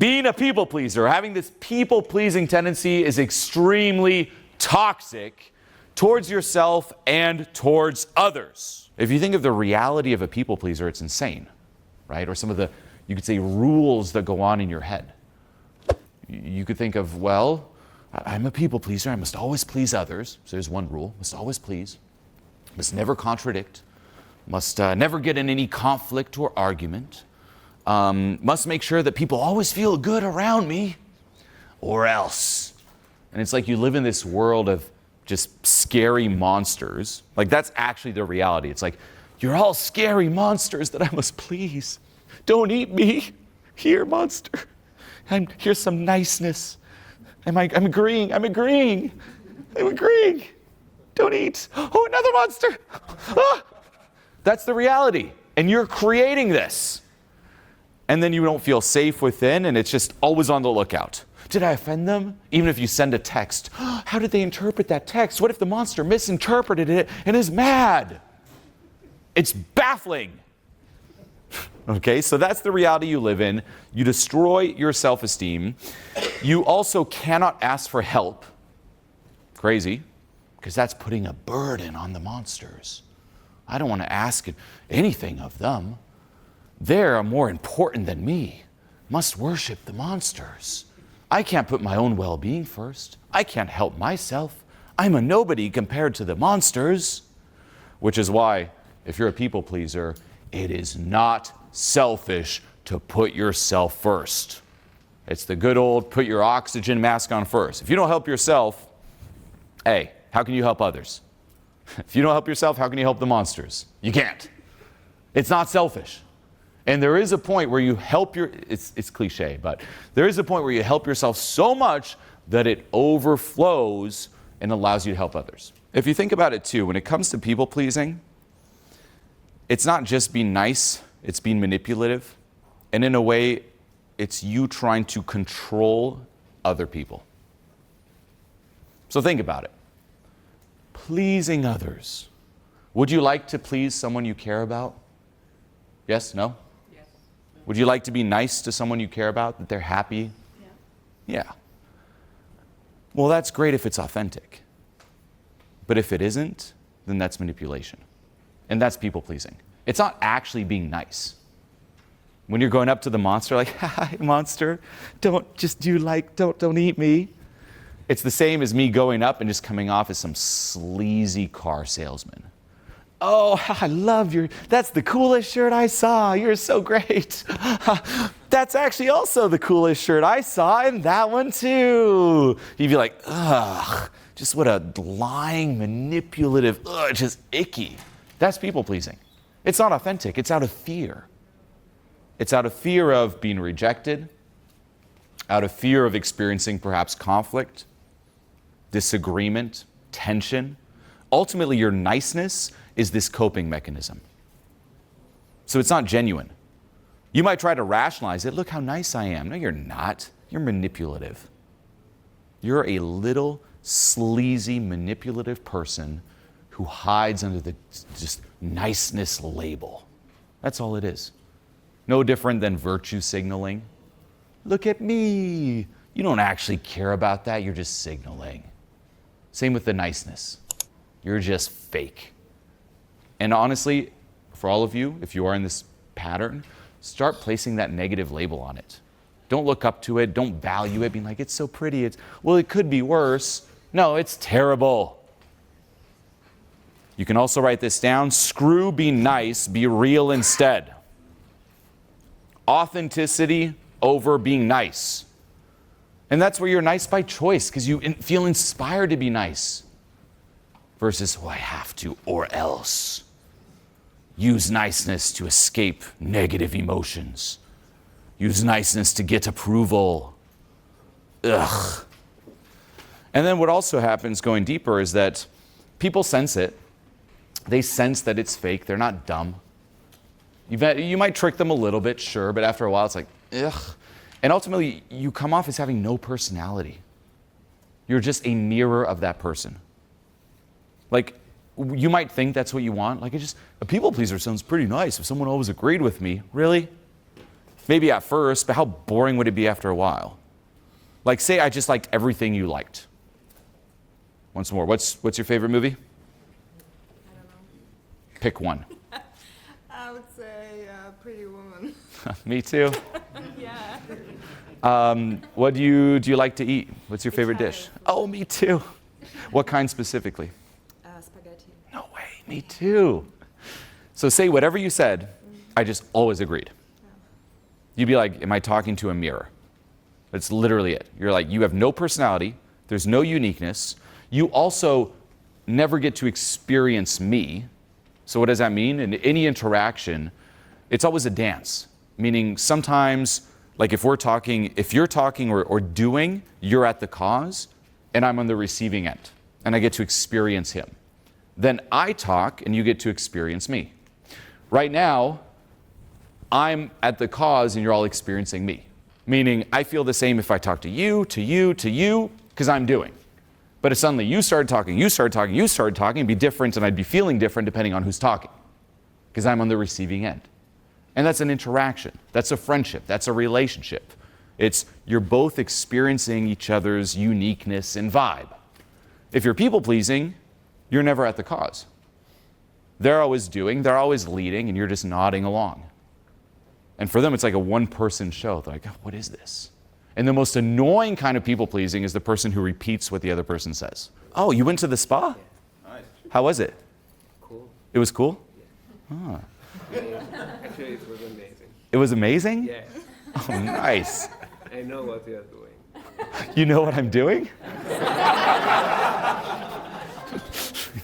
Being a people pleaser, having this people-pleasing tendency is extremely toxic towards yourself and towards others. If you think of the reality of a people pleaser, it's insane, right? Or some of the, you could say, rules that go on in your head. You could think of, well, I'm a people pleaser. I must always please others. So there's one rule. Must always please. Must never contradict. Must never get in any conflict or argument. Must make sure that people always feel good around me, or else. And it's like you live in this world of just scary monsters. Like, that's actually the reality. It's like, you're all scary monsters that I must please. Don't eat me. Here, monster. Here's some niceness. I'm agreeing. Don't eat. Oh, another monster. Ah! That's the reality. And you're creating this. And then you don't feel safe within, and it's just always on the lookout. Did I offend them? Even if you send a text, how did they interpret that text? What if the monster misinterpreted it and is mad? It's baffling. Okay, so that's the reality you live in. You destroy your self-esteem. You also cannot ask for help. Crazy, because that's putting a burden on the monsters. I don't want to ask anything of them. They're more important than me. Must worship the monsters. I can't put my own well-being first. I can't help myself. I'm a nobody compared to the monsters. Which is why, if you're a people pleaser, it is not selfish to put yourself first. It's the good old put your oxygen mask on first. If you don't help yourself, hey, how can you help others? If you don't help yourself, how can you help the monsters? You can't. It's not selfish. And there is a point where you help it's cliche, but there is a point where you help yourself so much that it overflows and allows you to help others. If you think about it too, when it comes to people pleasing, it's not just being nice, it's being manipulative. And in a way, it's you trying to control other people. So think about it. Pleasing others. Would you like to please someone you care about? Yes? No? Yes. Would you like to be nice to someone you care about, that they're happy? Yeah. Well, that's great if it's authentic. But if it isn't, then that's manipulation. And that's people pleasing. It's not actually being nice. When you're going up to the monster, like, hi, monster, don't eat me. It's the same as me going up and just coming off as some sleazy car salesman. Oh, I love that's the coolest shirt I saw. You're so great. That's actually also the coolest shirt I saw, and that one too. You'd be like, ugh, just what a lying, manipulative, just icky. That's people pleasing. It's not authentic. It's out of fear. It's out of fear of being rejected, out of fear of experiencing perhaps conflict, disagreement, tension. Ultimately, your niceness is this coping mechanism. So it's not genuine. You might try to rationalize it. Look how nice I am. No, you're not. You're manipulative. You're a little sleazy, manipulative person who hides under the just niceness label. That's all it is. No different than virtue signaling. Look at me. You don't actually care about that. You're just signaling. Same with the niceness. You're just fake. And honestly, for all of you, if you are in this pattern, start placing that negative label on it. Don't look up to it. Don't value it, being like, it's so pretty. Well, it could be worse. No, it's terrible. You can also write this down. Screw being nice, be real instead. Authenticity over being nice. And that's where you're nice by choice, because you feel inspired to be nice. Versus, I have to, or else. Use niceness to escape negative emotions. Use niceness to get approval. Ugh. And then what also happens going deeper is that people sense it. They sense that it's fake. They're not dumb. You might trick them a little bit, sure, but after a while it's like, ugh. And ultimately, you come off as having no personality. You're just a mirror of that person. Like, you might think that's what you want. Like, a people pleaser sounds pretty nice if someone always agreed with me. Really? Maybe at first, but how boring would it be after a while? Like, say I just liked everything you liked. Once more, what's your favorite movie? I don't know. Pick one. I would say Pretty Woman. Me too. Yeah. What do you like to eat? What's your favorite Italian dish? food. Oh, me too. What kind specifically? Spaghetti. No way, me too. So say whatever you said, I just always agreed. You'd be like, am I talking to a mirror? That's literally it. You're like, you have no personality, there's no uniqueness. You also never get to experience me. So what does that mean? In any interaction, it's always a dance. Meaning sometimes, like if you're talking or doing, you're at the cause, and I'm on the receiving end, and I get to experience him. Then I talk, and you get to experience me. Right now, I'm at the cause, and you're all experiencing me. Meaning, I feel the same if I talk to you, because I'm doing. But if suddenly you started talking, it'd be different, and I'd be feeling different depending on who's talking, because I'm on the receiving end. And that's an interaction. That's a friendship. That's a relationship. It's you're both experiencing each other's uniqueness and vibe. If you're people-pleasing, you're never at the cause. They're always doing, they're always leading, and you're just nodding along. And for them, it's like a one-person show. They're like, oh, what is this? And the most annoying kind of people-pleasing is the person who repeats what the other person says. Oh, you went to the spa? Yeah. Nice. How was it? Cool. It was cool? Yeah. Ah. Actually, it was amazing. It was amazing? Yeah. Oh, nice. I know what you are doing. You know what I'm doing?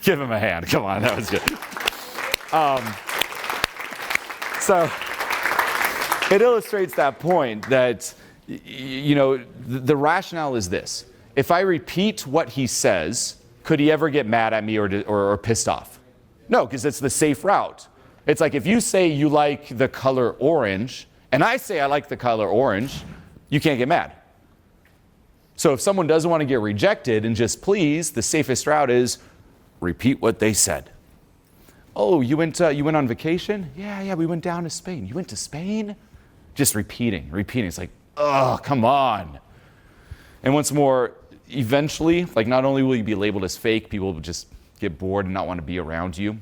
Give him a hand. Come on, that was good. So it illustrates that point that, the rationale is this. If I repeat what he says, could he ever get mad at me or pissed off? No, because it's the safe route. It's like if you say you like the color orange, and I say I like the color orange, you can't get mad. So if someone doesn't want to get rejected and just please, the safest route is repeat what they said. Oh, you went on vacation? Yeah, we went down to Spain. You went to Spain? Just repeating. It's like, oh, come on. And once more, eventually, like not only will you be labeled as fake, people will just get bored and not want to be around you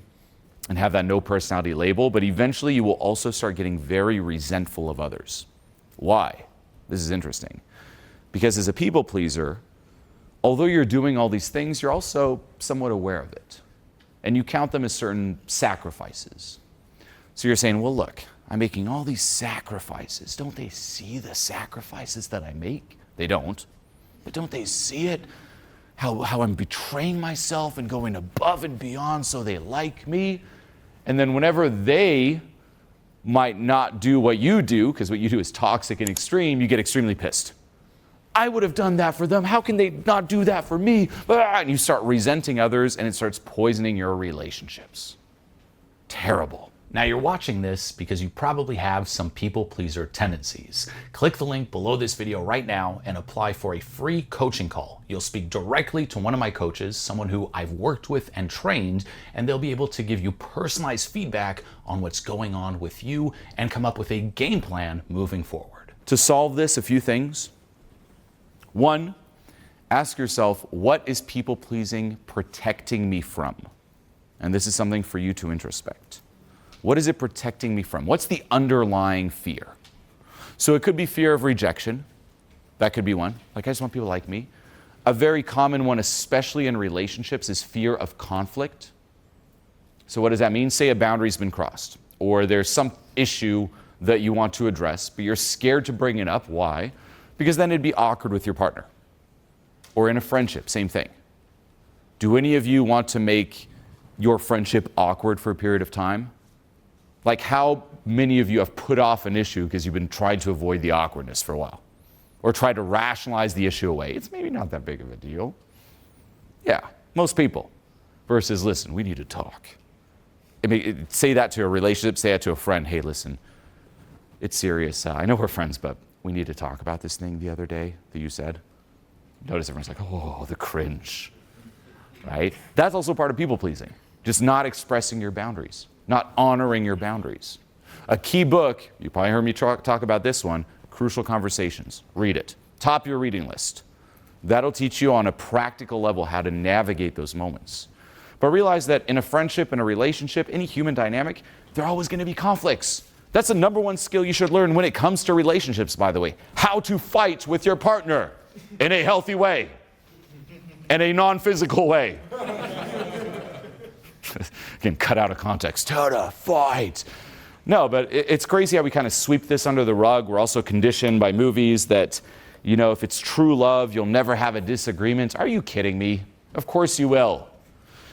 and have that no personality label, but eventually you will also start getting very resentful of others. Why? This is interesting. Because as a people pleaser, although you're doing all these things, you're also somewhat aware of it. And you count them as certain sacrifices. So you're saying, well, look, I'm making all these sacrifices. Don't they see the sacrifices that I make? They don't. But don't they see it? How I'm betraying myself and going above and beyond so they like me. And then whenever they might not do what you do, because what you do is toxic and extreme, you get extremely pissed. I would have done that for them. How can they not do that for me? And you start resenting others, and it starts poisoning your relationships. Terrible. Now you're watching this because you probably have some people pleaser tendencies. Click the link below this video right now and apply for a free coaching call. You'll speak directly to one of my coaches, someone who I've worked with and trained, and they'll be able to give you personalized feedback on what's going on with you and come up with a game plan moving forward. To solve this, a few things. One, ask yourself, what is people-pleasing protecting me from? And this is something for you to introspect. What is it protecting me from? What's the underlying fear? So it could be fear of rejection. That could be one. Like, I just want people to like me. A very common one, especially in relationships, is fear of conflict. So what does that mean? Say a boundary's been crossed, or there's some issue that you want to address, but you're scared to bring it up. Why? Because then it'd be awkward with your partner. Or in a friendship, same thing. Do any of you want to make your friendship awkward for a period of time? Like, how many of you have put off an issue because you've been trying to avoid the awkwardness for a while? Or tried to rationalize the issue away? It's maybe not that big of a deal. Yeah, most people. Versus, listen, we need to talk. I mean, say that to a relationship, say that to a friend. Hey, listen, it's serious. I know we're friends, but we need to talk about this thing the other day that you said. Notice everyone's like, oh, the cringe, right? That's also part of people pleasing. Just not expressing your boundaries, not honoring your boundaries. A key book, you probably heard me talk about this one, Crucial Conversations. Read it. Top your reading list. That'll teach you on a practical level how to navigate those moments. But realize that in a friendship, in a relationship, any human dynamic, there are always going to be conflicts. That's the number one skill you should learn when it comes to relationships, by the way. How to fight with your partner in a healthy way, in a non-physical way. Again, cut out of context. How to fight. No, but it's crazy how we kind of sweep this under the rug. We're also conditioned by movies that, you know, if it's true love, you'll never have a disagreement. Are you kidding me? Of course you will.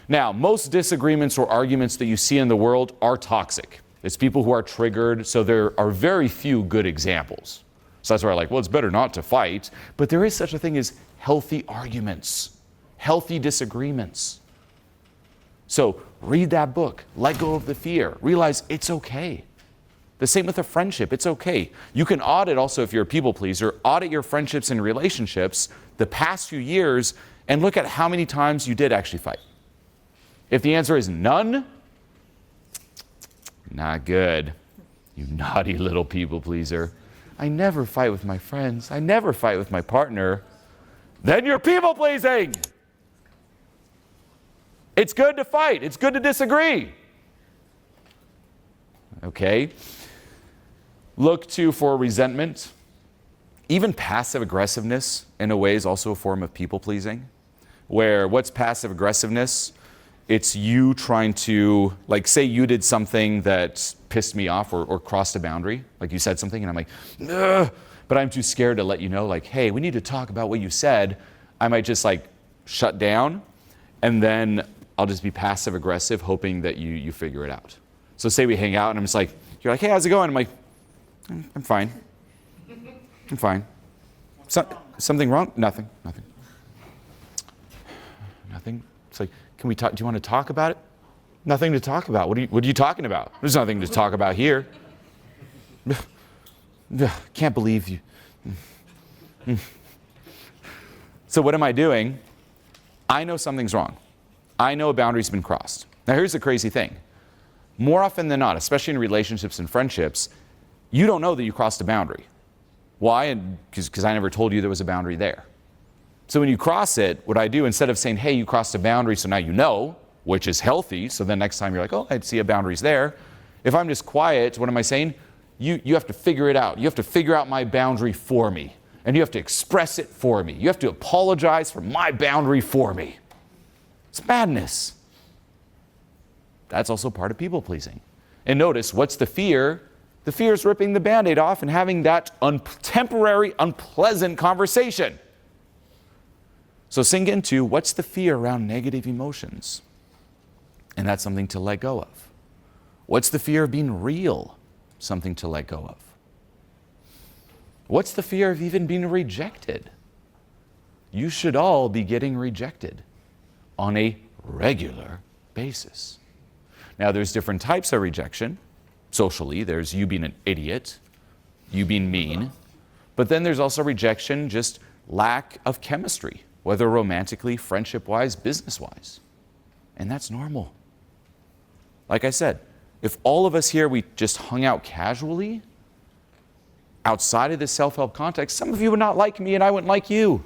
Now, most disagreements or arguments that you see in the world are toxic. It's people who are triggered, so there are very few good examples. So that's why I'm like, well, it's better not to fight. But there is such a thing as healthy arguments, healthy disagreements. So read that book, let go of the fear, realize it's okay. The same with a friendship, it's okay. You can audit also, if you're a people pleaser, audit your friendships and relationships the past few years and look at how many times you did actually fight. If the answer is none, not good. You naughty little people pleaser. I never fight with my friends. I never fight with my partner. Then you're people pleasing. It's good to fight. It's good to disagree. Okay? Look for resentment. Even passive aggressiveness in a way is also a form of people pleasing. Where what's passive aggressiveness? It's you trying to, like, say you did something that pissed me off or crossed a boundary. Like you said something and I'm like, ugh, but I'm too scared to let you know, like, hey, we need to talk about what you said. I might just like shut down and then I'll just be passive aggressive hoping that you figure it out. So say we hang out and I'm just like, you're like, hey, how's it going? I'm like, I'm fine. I'm fine. Something wrong? Nothing. It's like, can we talk? Do you want to talk about it? Nothing to talk about. What are you talking about? There's nothing to talk about here. Can't believe you. So what am I doing? I know something's wrong. I know a boundary's been crossed. Now here's the crazy thing. More often than not, especially in relationships and friendships, you don't know that you crossed a boundary. Why? Because I never told you there was a boundary there. So when you cross it, what I do, instead of saying, hey, you crossed a boundary, so now you know, which is healthy, so then next time you're like, oh, I see a boundary's there. If I'm just quiet, what am I saying? You have to figure it out. You have to figure out my boundary for me. And you have to express it for me. You have to apologize for my boundary for me. It's madness. That's also part of people pleasing. And notice, what's the fear? The fear is ripping the Band-Aid off and having that temporary, unpleasant conversation. So sink into what's the fear around negative emotions? And that's something to let go of. What's the fear of being real? Something to let go of. What's the fear of even being rejected? You should all be getting rejected on a regular basis. Now there's different types of rejection. Socially, there's you being an idiot, you being mean, but then there's also rejection, just lack of chemistry. Whether romantically, friendship-wise, business-wise. And that's normal. Like I said, if all of us here, we just hung out casually, outside of this self-help context, some of you would not like me and I wouldn't like you.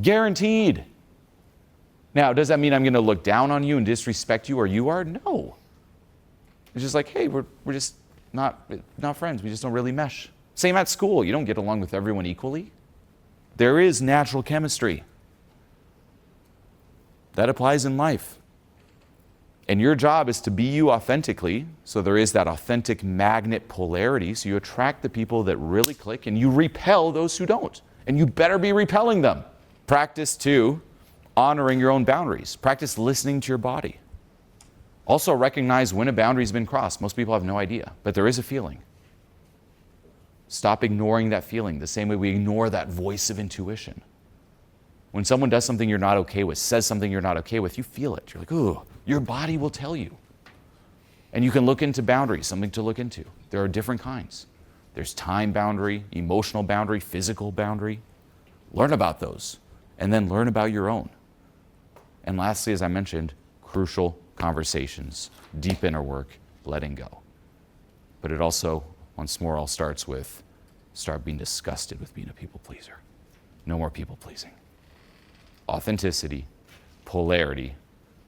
Guaranteed. Now, does that mean I'm going to look down on you and disrespect you or you are? No. It's just like, hey, we're just not friends. We just don't really mesh. Same at school. You don't get along with everyone equally. There is natural chemistry. That applies in life. And your job is to be you authentically, so there is that authentic magnet polarity, so you attract the people that really click and you repel those who don't. And you better be repelling them. Practice, too, honoring your own boundaries. Practice listening to your body. Also recognize when a boundary's been crossed. Most people have no idea, but there is a feeling. Stop ignoring that feeling the same way we ignore that voice of intuition. When someone does something you're not okay with, says something you're not okay with, you feel it. You're like, ooh, your body will tell you. And you can look into boundaries, something to look into. There are different kinds. There's time boundary, emotional boundary, physical boundary. Learn about those, and then learn about your own. And lastly, as I mentioned, crucial conversations, deep inner work, letting go. But it also, once more, all starts with start being disgusted with being a people pleaser. No more people pleasing. Authenticity, polarity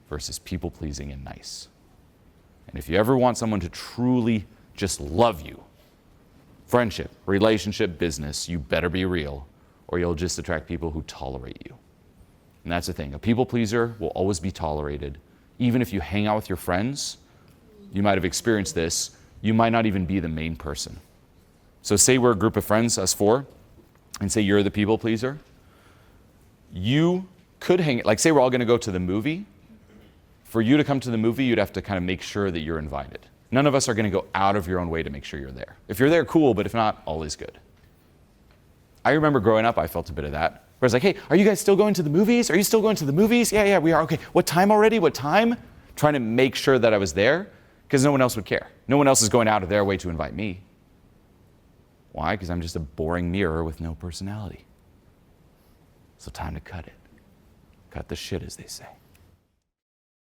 versus people pleasing and nice. And if you ever want someone to truly just love you, friendship, relationship, business, you better be real, or you'll just attract people who tolerate you. And that's the thing. A people pleaser will always be tolerated. Even if you hang out with your friends, you might have experienced this, you might not even be the main person. So say we're a group of friends, us four, and say you're the people pleaser. You could hang, like say we're all gonna go to the movie. For you to come to the movie, you'd have to kind of make sure that you're invited. None of us are gonna go out of your own way to make sure you're there. If you're there, cool, but if not, all is good. I remember growing up, I felt a bit of that. Where I was like, hey, are you guys still going to the movies? Are you still going to the movies? Yeah, we are. Okay, what time already? What time? Trying to make sure that I was there because no one else would care. No one else is going out of their way to invite me. Why? Because I'm just a boring mirror with no personality. So time to cut it. Cut the shit, as they say.